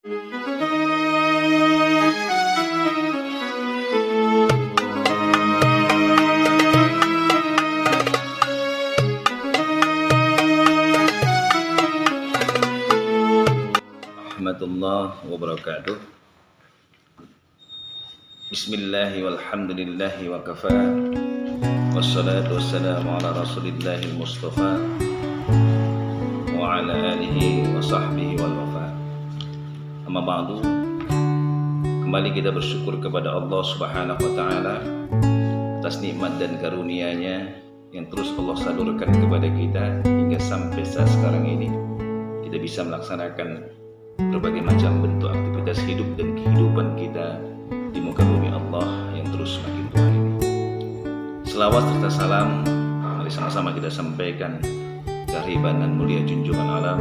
Warahmatullahi wabarakatuh. Bismillahi walhamdulillahi wa kafa. Wassalatu wassalamu ala rasulillahil mustafa wa ala alihi wa sahbihi wal wafa. Amma ba'du. Kembali kita bersyukur kepada Allah Subhanahu wa taala atas nikmat dan karunia-Nya yang terus Allah salurkan kepada kita hingga sampai saat sekarang ini kita bisa melaksanakan berbagai macam bentuk aktivitas hidup dan kehidupan kita di muka bumi Allah yang terus semakin tua ini. Selawat serta salam mari sama-sama kita sampaikan kehadiran dan mulia junjungan alam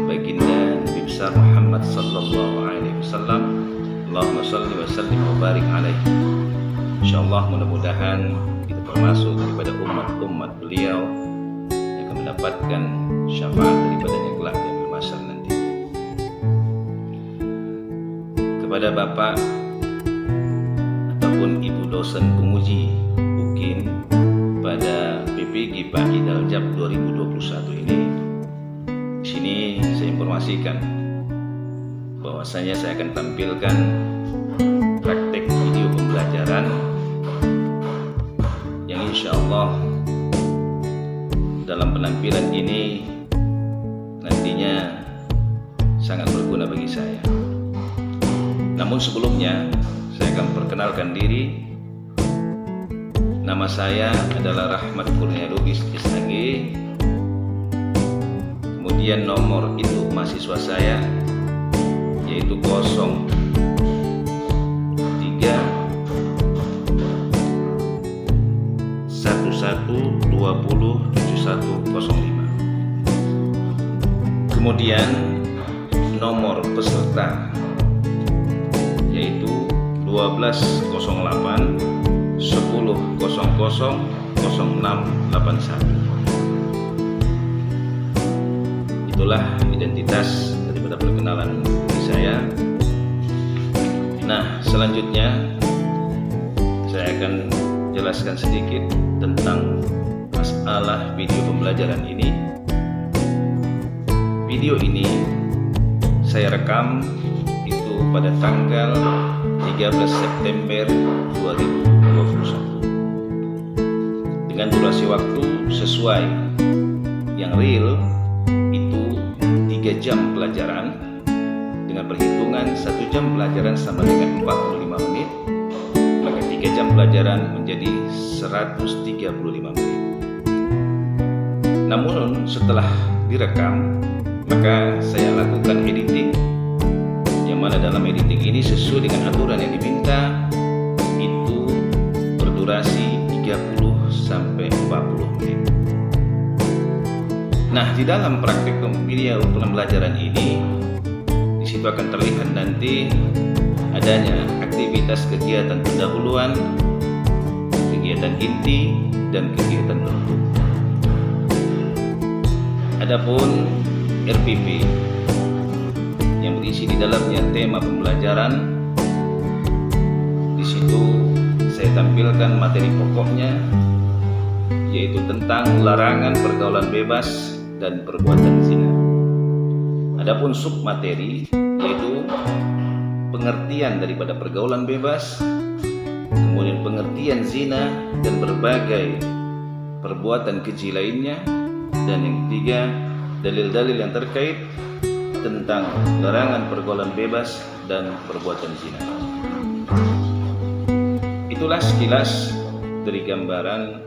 baginda Nabi besar Muhammad sallallahu alaihi wasallam. Allahumma shalli wa sallim wa barik alaihi. Insyaallah mudah-mudahan kita termasuk daripada umat-umat beliau yang akan mendapatkan syafaat daripadanya kelak di akhir mahsyar nanti. Kepada Bapak ataupun Ibu dosen penguji UKIN pada PPG Pagi Daljab 2021 ini, di sini saya informasikan bahwasanya saya akan tampilkan praktek video pembelajaran yang insya Allah dalam penampilan ini nantinya sangat berguna bagi saya. Namun sebelumnya saya akan perkenalkan diri. Nama saya adalah Rahmat Kurnia Lubis SAG. Kemudian nomor induk mahasiswa saya yaitu 03 11 20 7105. Kemudian nomor peserta yaitu 1208 1000 0681. Itulah identitas daripada perkenalan saya. Nah, selanjutnya saya akan jelaskan sedikit tentang masalah video pembelajaran ini. Video ini saya rekam itu pada tanggal 13 September 2021 dengan durasi waktu sesuai yang real itu 3 jam pelajaran dengan perhitungan 1 jam pelajaran sama dengan 45 menit, maka 3 jam pelajaran menjadi 135 menit. Namun setelah direkam maka saya lakukan editing, yang mana dalam editing ini sesuai dengan aturan yang diminta itu berdurasi 30 sampai 40 menit. Nah, di dalam praktik video pembelajaran ini di situ akan terlihat nanti adanya aktivitas kegiatan pendahuluan, kegiatan inti dan kegiatan penutup. Adapun RPP yang berisi di dalamnya tema pembelajaran, di situ saya tampilkan materi pokoknya yaitu tentang larangan pergaulan bebas dan perbuatan zina. Adapun submateri yaitu pengertian daripada pergaulan bebas, kemudian pengertian zina dan berbagai perbuatan keji lainnya, dan yang ketiga dalil-dalil yang terkait tentang larangan pergaulan bebas dan perbuatan zina. Itulah sekilas dari gambaran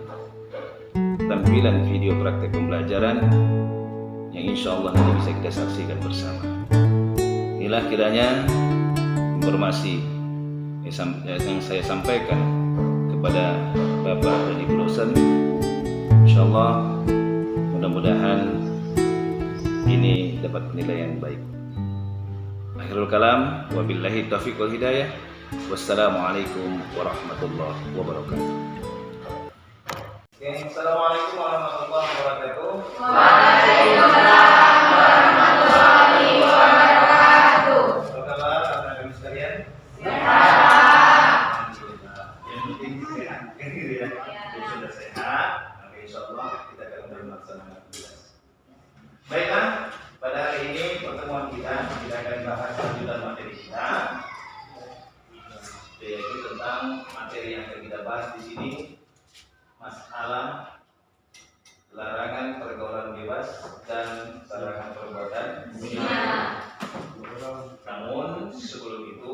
tampilan video praktek pembelajaran yang insya Allah nanti bisa kita saksikan bersama. Inilah kiranya informasi yang saya sampaikan kepada Bapak dan Ibu dosen. Insya Allah mudah-mudahan ini dapat penilaian baik. Akhirul kalam, wabillahi taufiq wal hidayah. Wassalamualaikum warahmatullahi wabarakatuh. Assalamualaikum warahmatullahi wabarakatuh. Waalaikumsalam warahmatullahi wabarakatuh. kita akan bahas lanjutan materi kita, yaitu tentang materi yang akan kita bahas di sini, masalah larangan pergaulan bebas dan larangan perbuatan zina. Namun sebelum itu,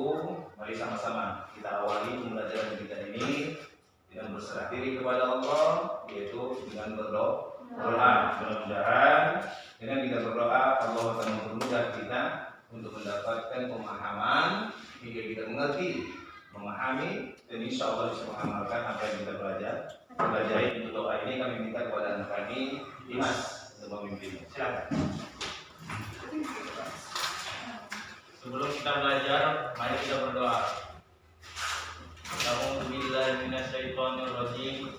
mari sama-sama kita awali pembelajaran kita ini dengan berserah diri kepada Allah, yaitu dengan berdoa. Mudah-mudahan dengan kita berdoa, Allah akan mempermudah kita untuk mendapatkan pemahaman hingga kita mengerti, memahami, dan insya Allah bisa mengamalkan apa yang kita pelajari. Untuk doa ini kami minta kepada anak kami Dimas untuk memimpinnya. Silakan. Sebelum kita belajar, mari kita berdoa. A'udzu billahi minasyaitonir rajim.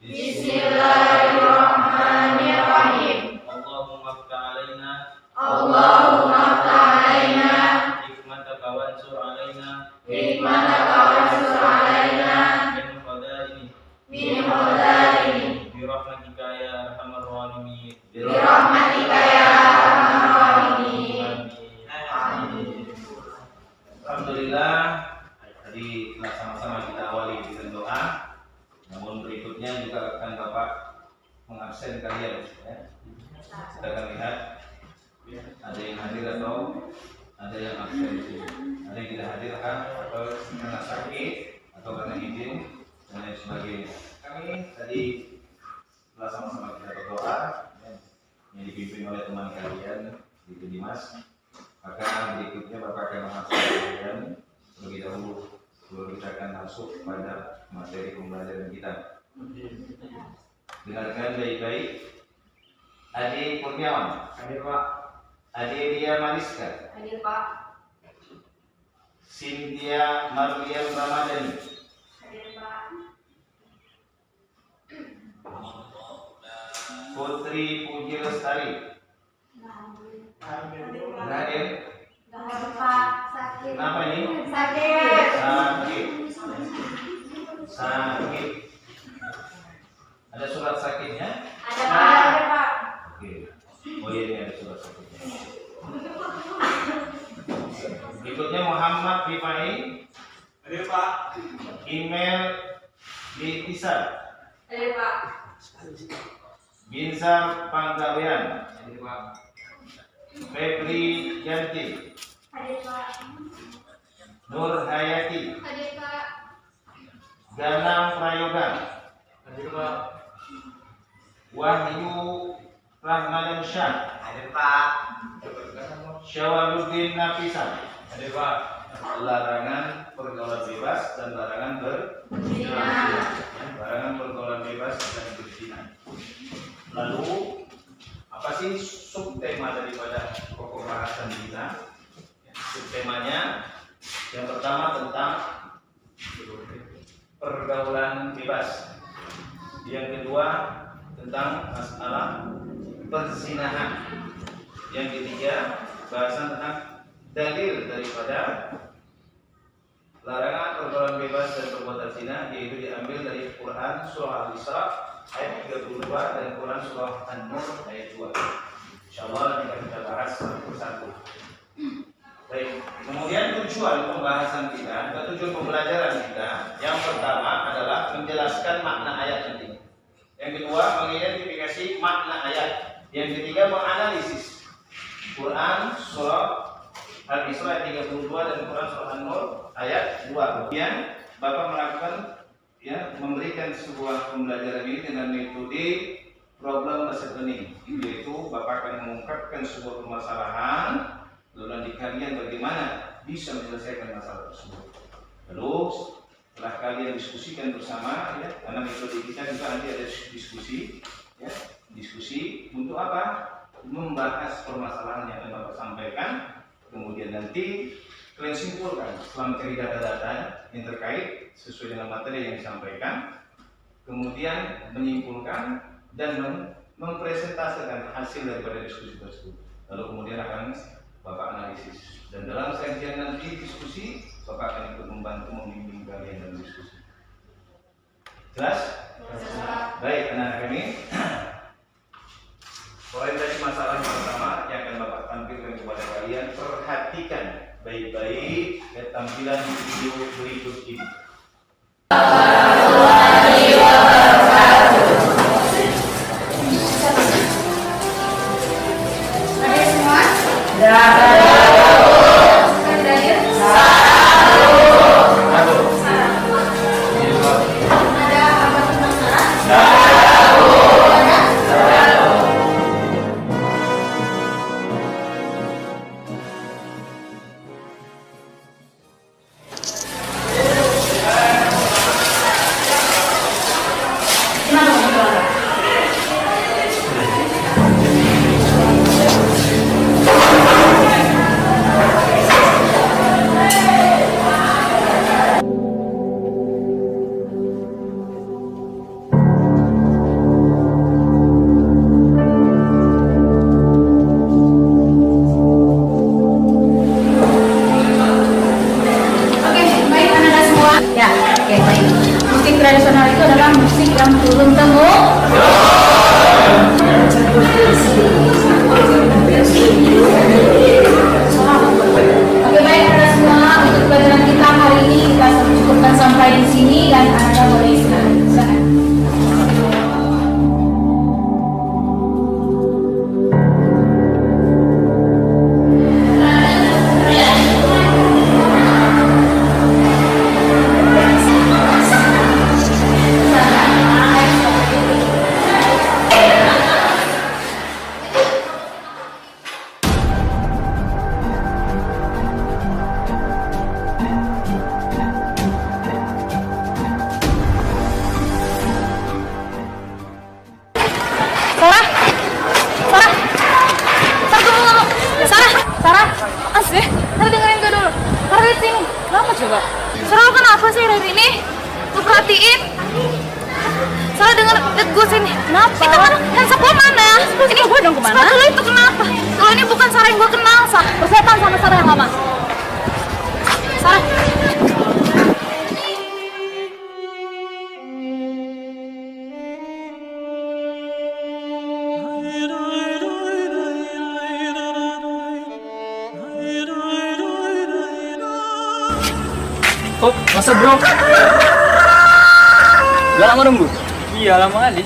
Bismillahirrahmanirrahim. Allahumma aftah alaina hikmataka wansur alaina min khadaini birahmatika ya arhamar rahimin. Alhamdulillah, tadi telah sama-sama kita awali dengan doa. Namun berikutnya juga akan Bapak mengabsen kalian, ya. Kita akan lihat ada yang hadir atau ada yang absen di sini. Ada yang tidak hadir atau karena sakit atau karena izin dan lain sebagainya. Kami tadi telah sama-sama kita berdoa, ya, yang dipimpin oleh teman kalian, itu Dimas. Maka berikutnya Bapak akan mengabsen kalian terlebih dahulu sebelum kita akan masuk pada materi pembelajaran kita. Dengarkan baik-baik. Adi Kurniawan. Hadir Pak. Adi Dia Mariska. Hadir Pak. Cynthia Marliam Ramadhani. Hadir Pak. Putri Puji Lestari. Hadir Hadir. Pak. Sakit. Kenapa ini? Sakit. Sakit. Ada surat sakitnya? Ada Pak. Oke. Oh iya, ini ada surat sakitnya. Berikutnya Muhammad Rifai. Hadir Pak. Email Bitisar. Hadir Pak. Binsar Panggawian. Hadir Pak. Febri Yanti. Hadir Pak. Nur Hayati. Hadir Pak. Ganang Prayoga. Hadir Pak. Wahyu Rahmadan Syah. Hadir Pak. Syawaluddin Nafisa. Hadir Pak. Larangan pergaulan bebas dan larangan berzina. Larangan pergaulan bebas dan berzina. Lalu apa sih subtema daripada pokok bahasan kita? Subtemanya yang pertama tentang pergaulan bebas. Yang kedua tentang masalah perzinahan. Yang ketiga bahasan tentang dalil daripada larangan pergaulan bebas dan perbuatan zina, yaitu diambil dari Quran surah Al-Isra ayat 32 dan Quran surah An-Nur ayat 2. Insyaallah nanti akan kita bahas satu persatu. Baik, kemudian tujuan pembahasan kita atau tujuan pembelajaran kita yang pertama adalah menjelaskan makna ayat nanti. Yang kedua mengidentifikasi makna ayat. Yang ketiga menganalisis Quran surah Al-Isra ayat 32 dan Quran surah An-Nur ayat 2. Kemudian Bapak melakukan memberikan sebuah pembelajaran ini dengan metode problem assessment, yaitu Bapak akan mengungkapkan sebuah permasalahan lalu nanti kalian bagaimana bisa menyelesaikan masalah tersebut. Lalu setelah kalian diskusikan bersama, ya, karena metode kita juga nanti ada diskusi, ya, diskusi untuk apa? Membahas permasalahan yang akan Bapak sampaikan. Kemudian nanti kalian simpulkan setelah mencari data-data yang terkait sesuai dengan materi yang disampaikan, kemudian menyimpulkan dan mempresentasikan hasil daripada diskusi tersebut. Lalu kemudian akan Bapak analisis, dan dalam sajian nanti diskusi Bapak akan ikut membantu membimbing kalian dalam diskusi. Jelas? Baik, anak-anak kami. Orientasi masalah yang pertama yang akan Bapak tampilkan kepada kalian, perhatikan baik-baik tampilan video berikut ini. Ada semua? Ada apa tentang Sarah? Oke, baik anak-anak semua. Ya, oke baik. Musik tradisional itu adalah musik yang turun temurun. Oke baik anak-anak semua, untuk pelajaran kita hari ini kita cukupkan sampai di sini dan anak-anak boleh istirahat. Silakan. Sarah, tunggu. Sarah, asli, Sarah dengerin gue dulu. Sarah lihat sini, kenapa coba? Sarah lu kenapa sih hari ini? Lu perhatiin? Sarah lihat gue sini. Kenapa? Itu kan handphone gue mana? Ini gue dong kemana? Sepatu lu itu kenapa? Kalau ini bukan Sarah yang gue kenal, Bersetan sama Sarah yang lama. Sarah. Oh, masa bro? Gak lama nunggu? Iya, lama kali.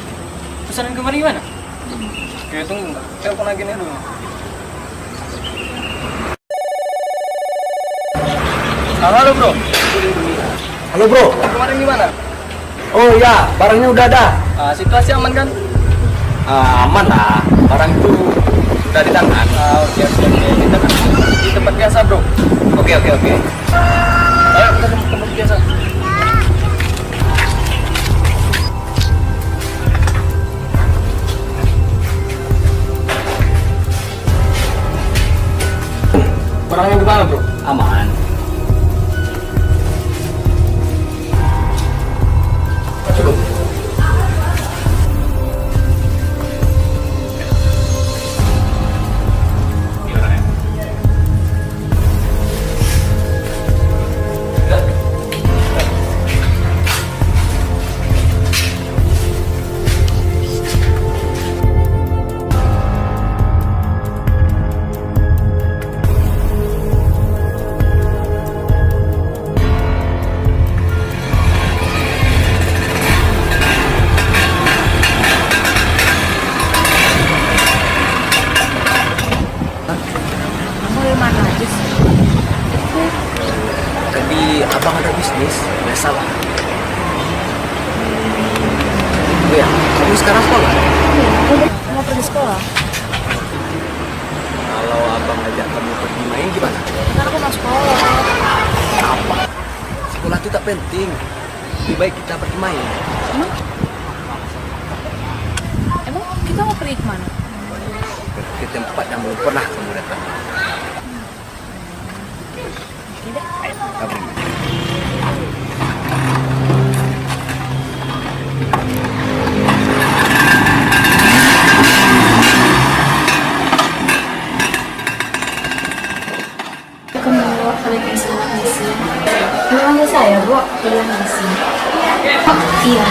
Pesanan kemarin gimana? Oke, tunggu. Telepon lagi nih dulu. Halo bro. Halo bro. Kemarin gimana? Oh ya, barangnya udah ada. Situasi aman kan? Aman lah. Barang itu udah di tangan. Oke. Kita kan di tempat biasa bro. Oke. Ayo kita ke tempat biasa. Barangnya gimana bro? Aman. Cukup. Tadi abang ada bisnis, biasalah. Oh ya, kamu sekarang sekolah? Mau pergi sekolah? Kalau abang ajak kamu pergi main gimana? Kan aku mau sekolah. Apa? Sekolah itu tak penting. Lebih baik kita pergi main. Emang kita mau pergi kemana? Ke tempat yang belum pernah kamu datang. Tidak. Kamu. Kamu balik ke sini. Bilang ke saya, Bu. Bilang di sini. Iya,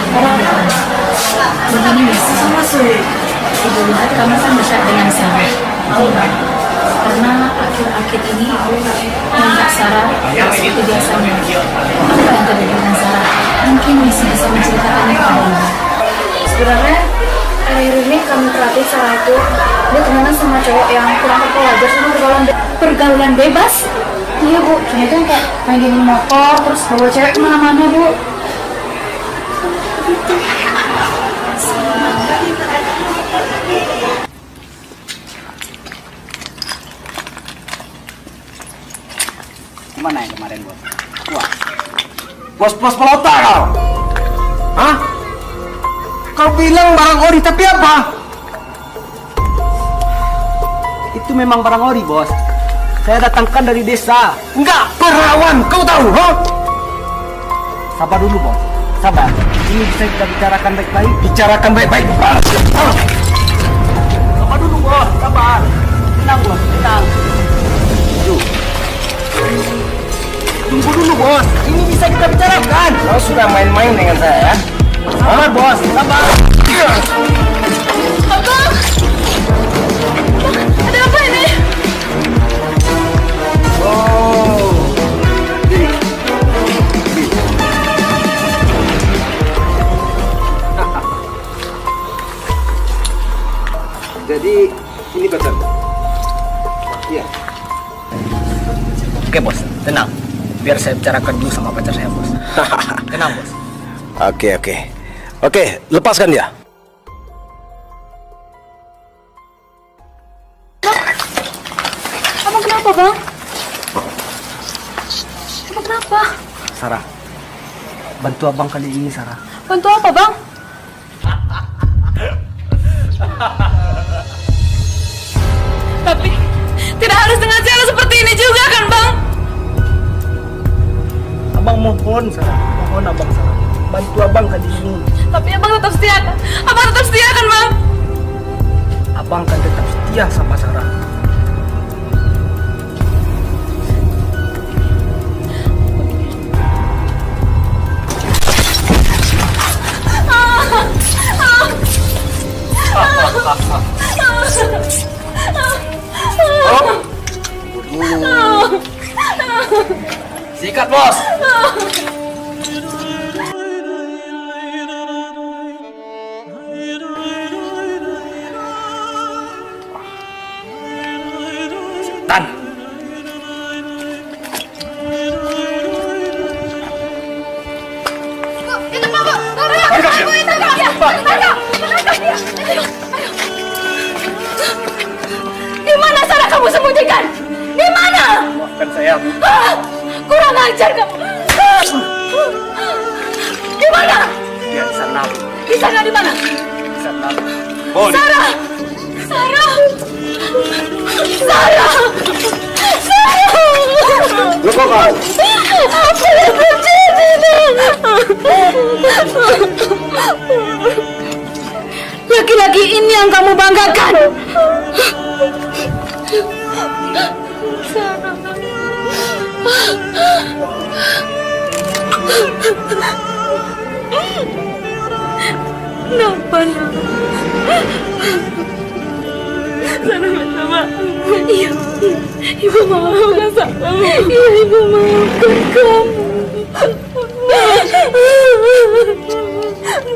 begini nih, sama Ibu lihat kamu kan dekat dengan Sarah. Karena akhir-akhir ini Ibu menganggap Sarah tidak seperti biasanya. Apa yang terjadi dengan Sarah? Mungkin bisa menceritakannya kepada Ibu. Sebenarnya akhir ini kami perhatiin Sarah itu dia temenan sama cowok yang kurang wajar sama pergaulan bebas. Iya Bu, cuma itu kayak mainin motor terus bawa cewek kemana-mana Bu. Gimana yang kemarin bos? Wah, bos pelota kau? Hah? Kau bilang barang ori tapi apa? Itu memang barang ori bos. Saya datangkan dari desa. Enggak, perawan, kau tahu, ha? Sabar dulu bos, sabar. Ini bisa kita bicarakan baik-baik. Bicarakan baik-baik. Sabar dulu bos, sabar. Tenang bos, tenang. Yuk. Tunggu dulu bos, ini bisa kita bicarakan. Kau sudah main-main dengan saya ya? Sabar bos, sabar. Abang! Ada apa ini? Oh. Jadi ini pacar. Iya. Oke bos, tenang. Biar saya bicarakan dulu sama pacar saya bos. Tenang bos. Oke, lepaskan dia. Abang kenapa bang? Abang kenapa? Sarah, bantu abang kali ini Sarah. Bantu apa bang? Tapi tidak harus dengan cara seperti ini juga kan bang? Abang mohon Sarah, mohon abang Sarah. Bantu abang kali ini. Tapi abang tetap setia kan? Abang tetap setia kan bang? Abang kan tetap setia sama Sarah. Sikat bos. Setan. Itu pak, aku itu kak, ya, menangkap dia. Di mana Sarah kamu sembunyikan? Di mana? Maafkan saya. Kurang ajar kamu. Di mana? Dia di sana. Di sana di mana? Di sana. Sarah! Sarah! Sarah! Sarah! Lu kok kau? Apa yang terjadi? Laki-laki ini yang kamu banggakan. Sarah. Kenapa nak? Sarah minta maaf. Iya, ibu maafkan Sarah. Iya, ibu maafkan kamu.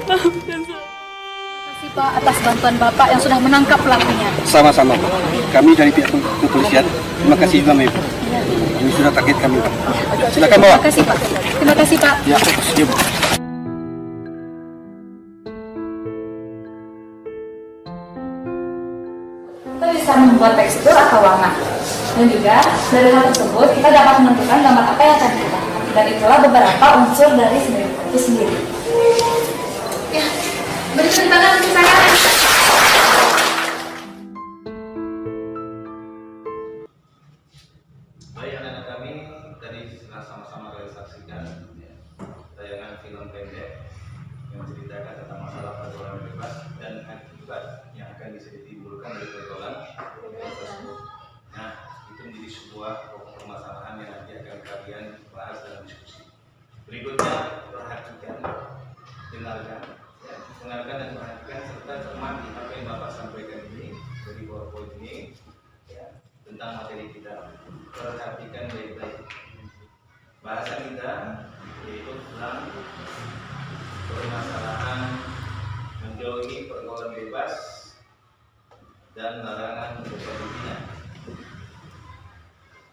Maafkan Sarah. Terima kasih Pak atas bantuan Bapak yang sudah menangkap pelakunya. Sama-sama Pak. Kami dari pihak kepolisian. Terima kasih juga Ibu. Ini sudah target kami Pak. Silakan bawa. Terima kasih Pak. Terima kasih Pak. Ya, siap. Kita bisa membuat tekstur atau warna. Dan juga dari hal tersebut kita dapat menentukan gambar apa yang akan kita. Dan itulah beberapa unsur dari seni itu sendiri. Ya, beri tepuk tangan untuk saya. Baik anak-anak kami tadi telah sama-sama realisasikan tayangan film pendek yang menceritakan tentang masalah pergaulan bebas dan akibat yang akan bisa ditimbulkan dari pergaulan tersebut. Nah, itu menjadi sebuah permasalahan yang nanti akan kalian bahas dalam diskusi. Berikutnya perhatikan perhatikan baik-baik. Bahasa kita yaitu tentang permasalahan menjauhi pergaulan bebas dan larangan perkawinan.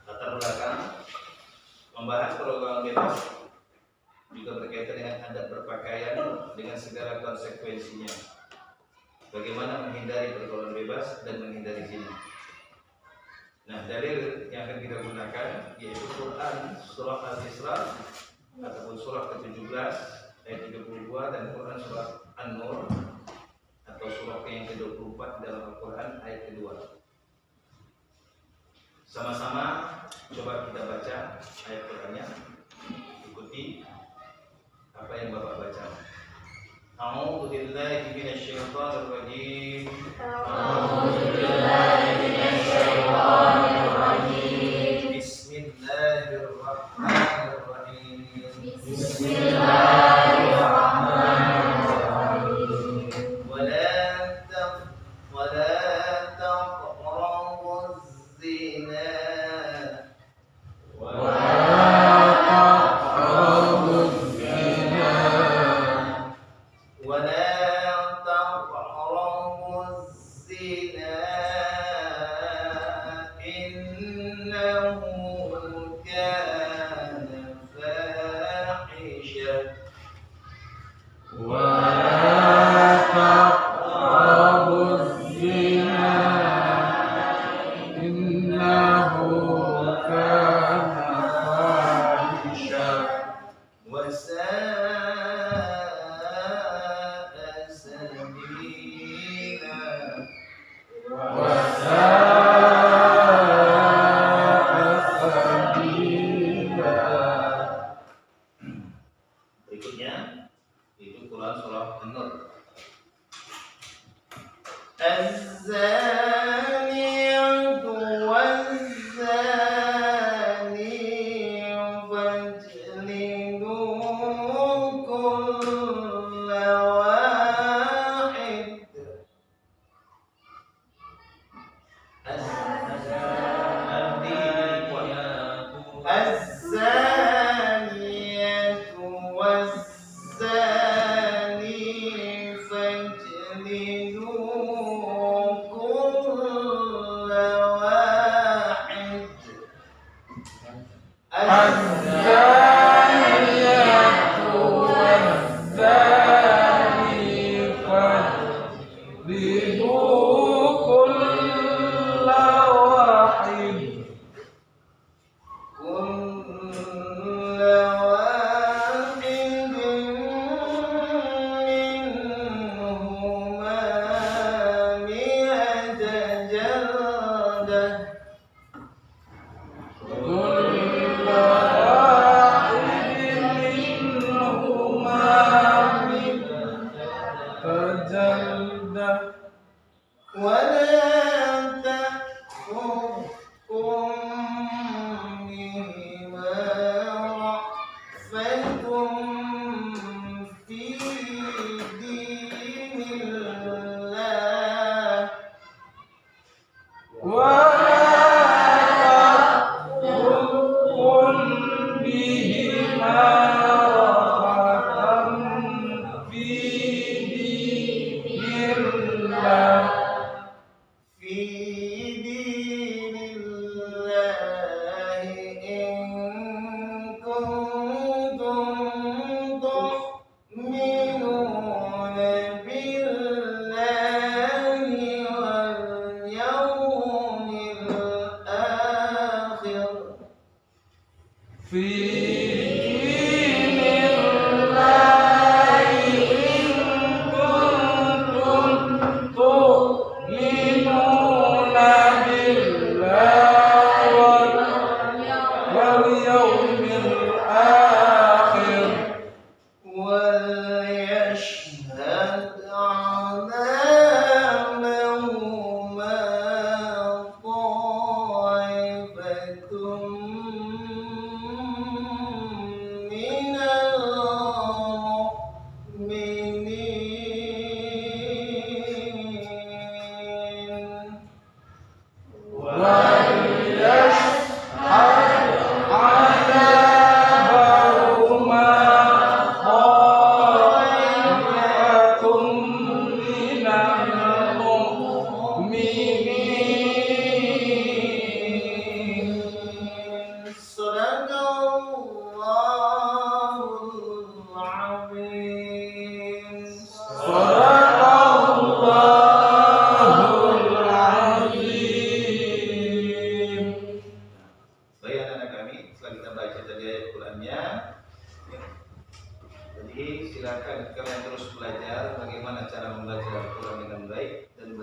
Latar belakang membahas pergaulan bebas juga berkaitan dengan adat berpakaian dengan segala konsekuensinya. Bagaimana menghindari pergaulan bebas dan menghindari zina. Nah, dalil yang akan kita gunakan yaitu Quran surah Al-Isra ataupun surah ke-17 ayat 32 dan Quran surah An-Nur atau surah yang ke-24 dalam Al-Quran ayat kedua. Sama-sama coba kita baca ayat Qurannya. Ikuti apa yang Bapak baca. A'udzu billahi minasyaitonir rajim. A'udzu billahi minasyaitonir rajim. Bismillahirrahmanirrahim. Bismillahirrahmanirrahim. Wa la taqrabuz zina. Berikutnya itu Quran surah An-Nur. Az-zaniyatu waz-zani fajlidu kulla wahid. Az-zaniyatu waz-zani fajlidu kulla wahid. Az-zaniyatu waz-zani fajlidu kulla wahid.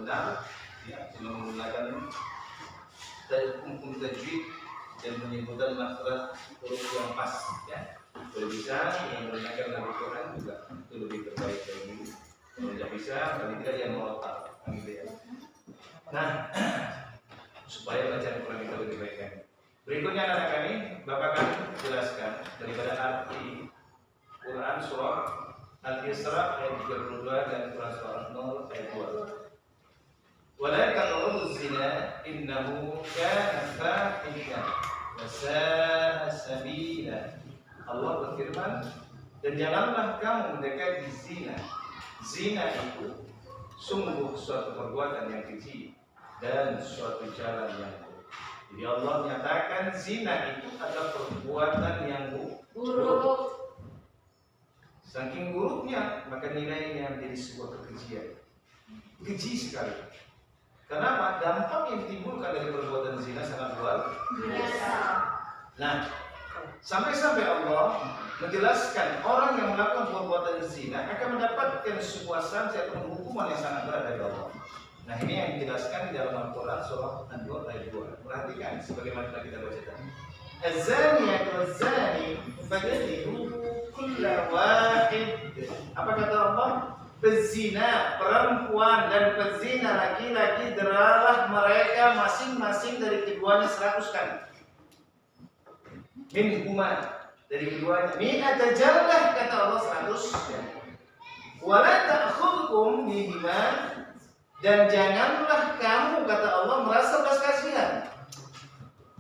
benar, ya, menggunakan hukum tajwid dan penyebutan makhraj huruf yang pas, ya. Kalau bisa yang menggunakan Al-Quran juga itu lebih terbaik lagi. Kalau tidak bisa, paling tidak yang merotal, gitu ya. Nah, supaya bacaan Quran kita lebih baik lagi. Berikutnya anak kami, Bapak akan jelaskan daripada arti Quran surah Al-Isra ayat 32 dan Quran surah An-Nur ayat 2. Wala taqrabu zina innahu kana fahishan wa sa'a sabila. Allah berfirman, dan janganlah kamu mendekati zina. Zina itu sungguh suatu perbuatan yang keji dan suatu jalan yang buruk. Jadi Allah menyatakan zina itu adalah perbuatan yang buruk. Saking buruknya, maka nilainya menjadi sebuah kekejian. Keji sekali. Kenapa? Dampak yang ditimbulkan dari perbuatan zina sangat luar biasa. Nah, sampai-sampai Allah menjelaskan orang yang melakukan perbuatan zina akan mendapatkan sebuah sanksi atau hukuman yang sangat berat dari Allah. Nah, ini yang dijelaskan di dalam Al-Quran surah An-Nur ayat 2. Perhatikan sebagaimana kita baca tadi. Az-zaniyatu waz-zani fajlidu kulla wahid. Apa kata Allah? Pezina perempuan dan pezina laki-laki deralah mereka masing-masing dari keduanya 100 kali. Min hukuman dari keduanya. Min atajallah kata Allah 100. Wala ta'khudhukum bihima, dan janganlah kamu kata Allah merasa belas kasihan.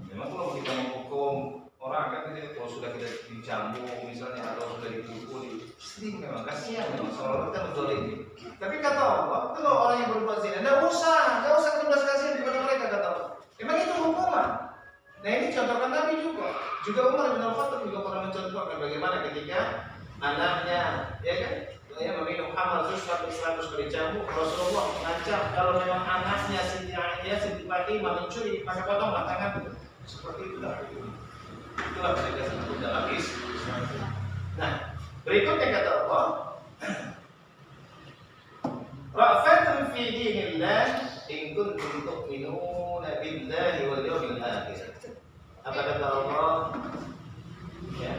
Memang kalau kita menghukum orang kan kalau sudah kita dicambuk misalnya atau sudah dipukul, sering memang kasihan memang seolah kita menzalimi. Tapi kata Allah, kalau orang yang berbuat zina, enggak usah belas kasihan kepada mereka kata Allah. Memang itu hukuman. Nah ini contohkan Nabi juga Umar bin Al-Khattab juga pernah mencontohkan bagaimana ketika anaknya, ya kan, meminum khamar terus 100 kali cambuk. Rasulullah mengancam kalau memang anaknya Siti Fatimah mencuri, maka potonglah tangan. Seperti itulah mereka sebut dalam Islam. Nah, berikutnya kata Allah, Ra'fatun fi dinillah in kuntum tu'minuna billahi wal yawmil akhir. Apa kata Allah? Ya,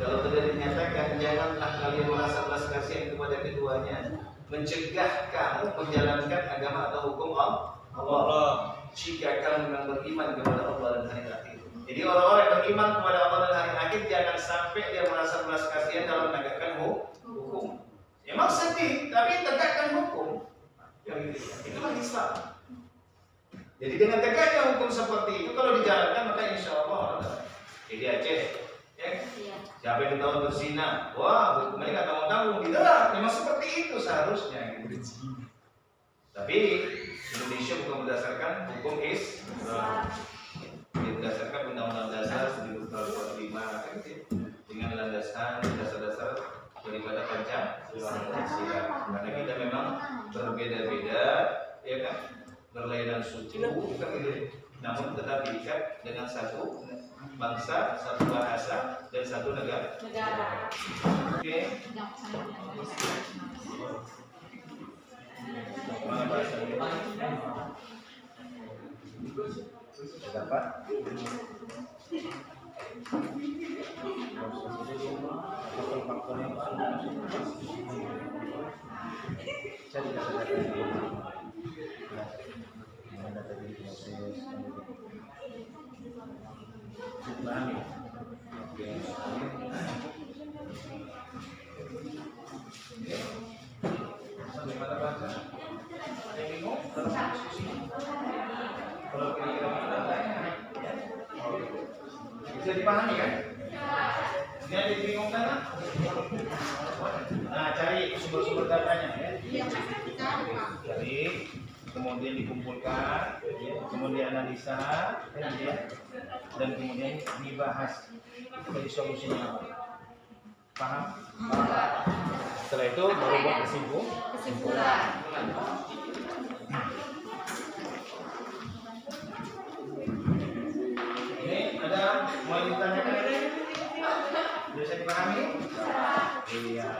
kalau sudah dinyatakan janganlah kalian merasa belas kasihan kepada keduanya, mencegah kamu menjalankan agama atau hukum Allah. Jika kamu memang beriman kepada Allah dan hari akhir. Jadi orang-orang yang beriman kepada Allah dan hari akhir jangan sampai dia merasa belas kasihan dalam menegakkan hukum. Memang sedih, tapi tegakkan hukum. Yang itulah Islam. Jadi dengan tegaknya hukum seperti itu kalau dijalankan maka insya Allah ada. Jadi Aceh, ya, siapa yang tahu berzina, wah hukumnya nggak tanggung-tanggung, tidak. Memang seperti itu seharusnya. Tapi Indonesia bukan berdasarkan hukum Islam, berdasarkan Undang-Undang Dasar 1945 kan, dengan landasan dasar-dasar daripada Pancasila. Karena kita memang berbeda-beda, ya kan, berlainan suku, bukan gitu, namun tetap diikat dengan satu bangsa, satu bahasa, dan satu negara. Oke. Mana bahasanya? Dapat. Cari bagaimana baca? Ada yang bingung? Kalau kira-kira bisa dipahami kan? Ini ada yang bingung kan? Nah, cari sumber-sumber datanya ya. Cari, kemudian dikumpulkan, kemudian analisa, dan kemudian dibahas. Jadi solusinya apa? Paham? Setelah itu baru buat kesimpulan. Ini ada mau ditanyakan ini? Bisa dipahami? Iya.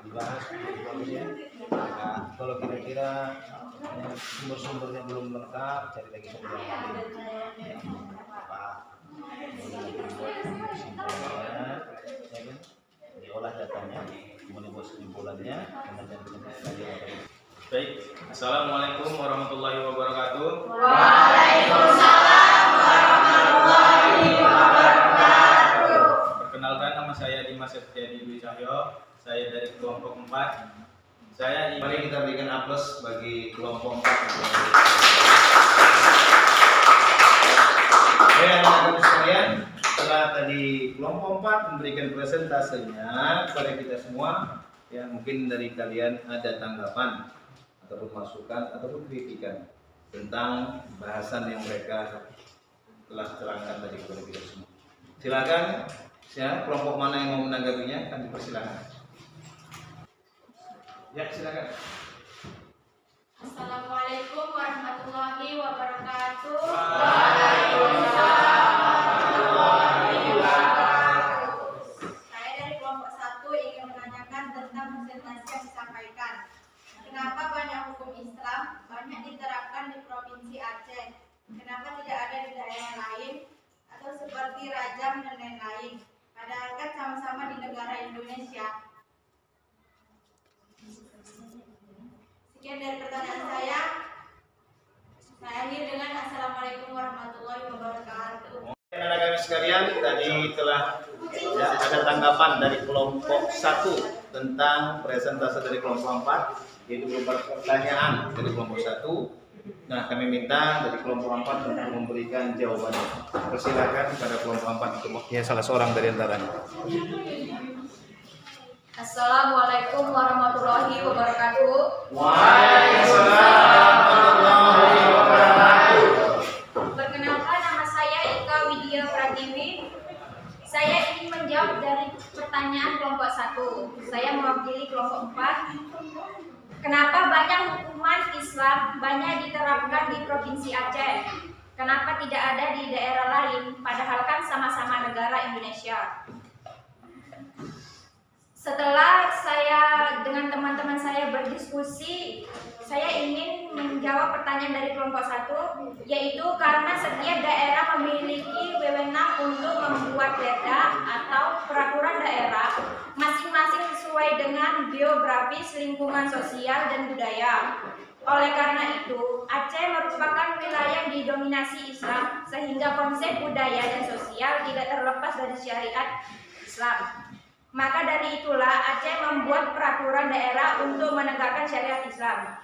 Dibahas, kemudian kalau kira-kira sumber-sumbernya belum lengkap, cari lagi sumber yang lain. Apa? Simbolnya, ya kan? Diolah datanya, kemudian buat kesimpulannya, kemudian baik. Assalamualaikum warahmatullahi wabarakatuh. Waalaikumsalam warahmatullahi wabarakatuh. Perkenalkan, nama saya Dimas Septiadi Dwi Cahyo. Saya dari kelompok 4. Mari kita berikan aplaus bagi kelompok 4. Anak-anak sekalian, setelah tadi kelompok 4 memberikan presentasenya kepada kita semua, ya mungkin dari kalian ada tanggapan ataupun masukan ataupun kritikan tentang bahasan yang mereka telah terangkan tadi kepada kita semua. Silakan, ya, kelompok mana yang mau menanggapinya kami persilakan. Ya, silakan. Assalamualaikum warahmatullahi wabarakatuh. Saya dari kelompok 1 ingin menanyakan tentang presentasi yang disampaikan. Kenapa banyak hukum Islam banyak diterapkan di Provinsi Aceh? Kenapa tidak ada di daerah lain atau seperti rajam dan lain-lain? Padahal kan sama-sama di negara Indonesia. Sekian dari pertanyaan saya. Saya akhiri dengan Assalamualaikum warahmatullahi wabarakatuh. Anak-anak sekalian, tadi telah ya, ada tanggapan dari kelompok 1 tentang presentasi dari kelompok 4, yaitu berupa pertanyaan dari kelompok 1. Nah, kami minta dari kelompok 4 untuk memberikan jawabannya. Persilakan kepada kelompok 4 untuk salah seorang dari antaranya. Assalamualaikum warahmatullahi wabarakatuh. Waalaikumsalam warahmatullahi wabarakatuh. Perkenalkan, nama saya Ika Widya Pratiwi. Saya ingin menjawab dari pertanyaan kelompok 1. Saya mewakili kelompok 4. Kenapa banyak hukuman Islam banyak diterapkan di Provinsi Aceh? Kenapa tidak ada di daerah lain? Padahal kan sama-sama negara Indonesia. Setelah saya dengan teman-teman saya berdiskusi, saya ingin menjawab pertanyaan dari kelompok 1, yaitu karena setiap daerah memiliki wewenang untuk membuat perda atau peraturan daerah masing-masing sesuai dengan geografis, lingkungan sosial, dan budaya. Oleh karena itu, Aceh merupakan wilayah didominasi Islam, sehingga konsep budaya dan sosial tidak terlepas dari syariat Islam. Maka dari itulah Aceh membuat peraturan daerah untuk menegakkan syariat Islam.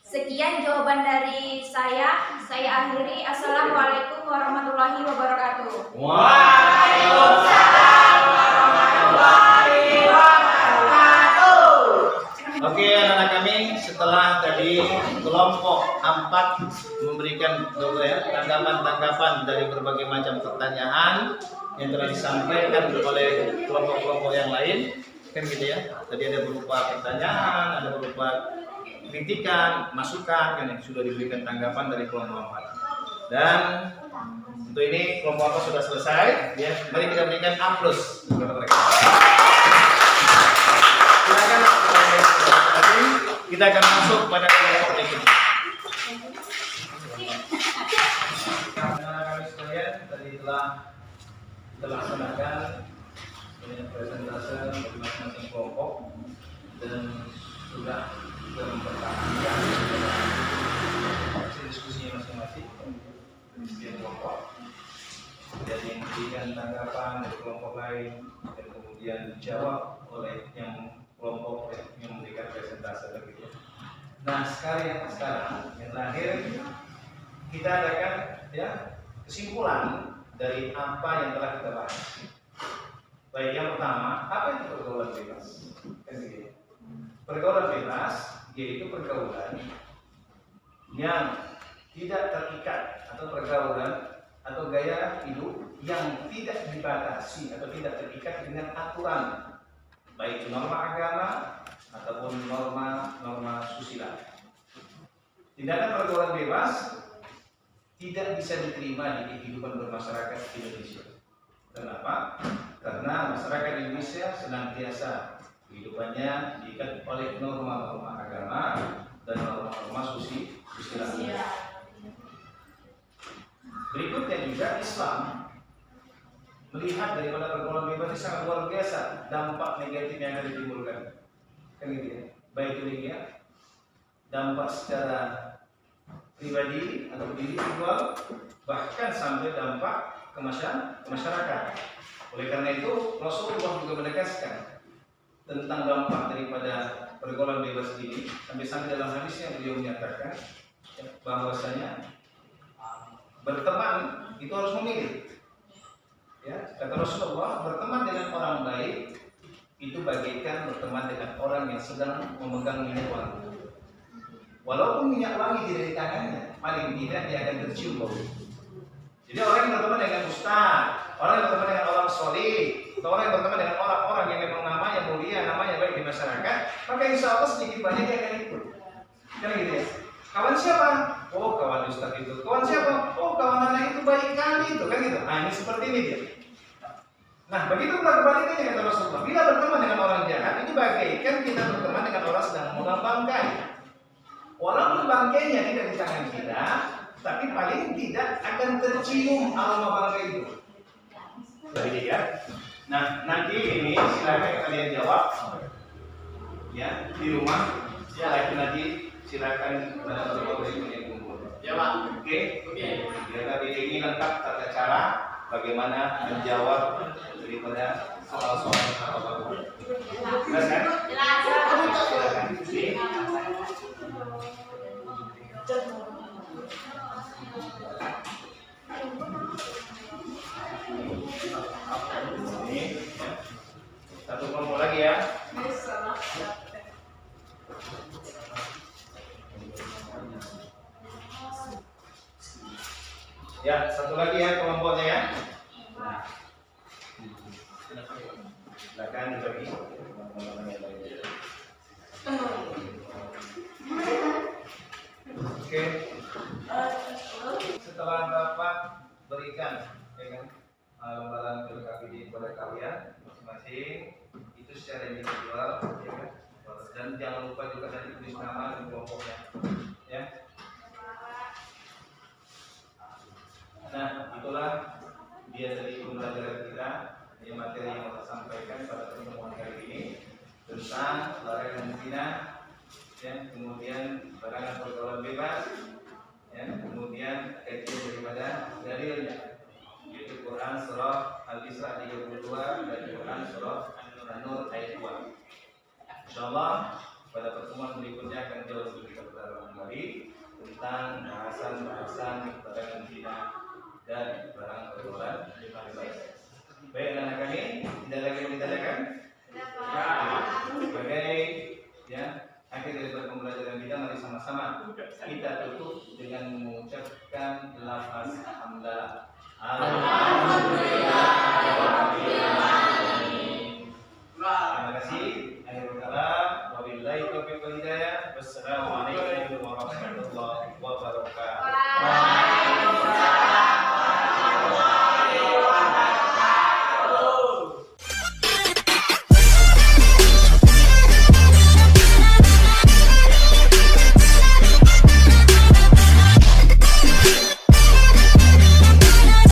Sekian jawaban dari saya. Saya akhiri. Assalamualaikum warahmatullahi wabarakatuh. Waalaikumsalam warahmatullahi wabarakatuh. Oke, anak-anak kami, setelah tadi kelompok 4 memberikan tanggapan-tanggapan dari berbagai macam pertanyaan yang telah disampaikan oleh kelompok-kelompok yang lain, kan gitu ya. Tadi ada berupa pertanyaan, ada berupa kritikan, masukan, kan yang sudah diberikan tanggapan dari kelompok 4. Dan untuk ini kelompok 4 sudah selesai, ya. Mari kita berikan aplaus kepada mereka. Silakan, kita akan masuk pada kelompok berikutnya. Anak-anak sekalian, tadi telah laksanakan presentasi bagi masing-masing kelompok dan sudah mempertahankan hasil diskusinya masing-masing di kelompok. Jadi memberikan tanggapan dari kelompok lain dan kemudian dijawab oleh yang kelompok yang memberikan presentasi begitu. Nah, sekarang yang terakhir kita adakan ya kesimpulan dari apa yang telah kita bahas. Baik, yang pertama, apa itu pergaulan bebas? Kan begitu. Pergaulan bebas yaitu pergaulan yang tidak terikat atau pergaulan atau gaya hidup yang tidak dibatasi atau tidak terikat dengan aturan, baik norma agama ataupun norma susila. Tindakan pergaulan bebas tidak bisa diterima di kehidupan bermasyarakat Indonesia. Kenapa? Karena masyarakat Indonesia senantiasa Kehidupannya diikat oleh norma-norma agama dan norma-norma susila. Berikutnya juga Islam melihat daripada pergaulan bebas ini sangat luar biasa dampak negatif yang akan ditimbulkan, kan gitu ya. Baik itu dampak secara pribadi atau individual, bahkan sampai dampak ke masyarakat. Oleh karena itu Rasulullah juga menegaskan tentang dampak daripada pergaulan bebas ini, sampai dalam hadisnya beliau menyatakan bahwasanya berteman itu harus memilih. Ya, kata Rasulullah, berteman dengan orang baik itu bagaikan berteman dengan orang yang sedang memegang minyak wangi. Walaupun minyak wangi tidak di tangannya, paling tidak dia akan tercium bau. Jadi orang yang berteman dengan ustaz, orang yang berteman dengan orang soleh, atau orang yang berteman dengan orang-orang yang memang namanya mulia, namanya baik di masyarakat, maka insya Allah sedikit banyak dia akan ikut. Kan gitu ya. Kawan siapa? Oh, kawan ustaz itu. Kawan siapa? Oh, kawan anak itu baik kali itu, kan gitu. Nah, ini seperti ini dia. Nah, begitu pula kebalikannya kata Rasulullah. Bila berteman dengan orang jahat, itu bagaikan kita berteman dengan orang sedang memegang bangkai. Walaupun bangkainya tidak di tangan kita, tapi paling tidak akan tercium aroma bangkai itu. Jadi ya. Nah, nanti ini silakan kalian jawab. Ya, di rumah. Ya, nanti silakan pada berikutnya kumpul. Ya, Pak. Oke. Ya, tadi ini lengkap tata cara bagaimana menjawab daripada soal-soal apapun. Jelas kan? Jelas. Silakan. Ini ya. Satu kelompok lagi ya. Ya, satu lagi ya kelompoknya ya. Nah, silakan dibagi. Oke. Setelah Bapak berikan ya kan lembaran PKPD kepada kalian masing-masing, itu secara individual ya kan. Dan jangan lupa juga nanti tulis nama dan kelompoknya ya. Nah, itulah dia dari pembelajaran kita, ini materi yang kita sampaikan pada pertemuan kali ini tentang larangan zina, ya, kemudian larangan pergaulan bebas, ya, kemudian kajian daripada dalilnya, yaitu Quran surah Al-Isra 32 dan Quran surah An-Nur ayat 2. Insyaallah pada pertemuan berikutnya akan jauh lebih kita berdalami kembali tentang bahasan-bahasan larangan zina dan barang pergaulan bebas. Baik anak kami, tidak lagi mau ditanyakan? Sebagai ya akhir dari pembelajaran kita, mari sama-sama kita tutup dengan mengucapkan lafaz hamdalah. Alhamdulillah. Terima kasih.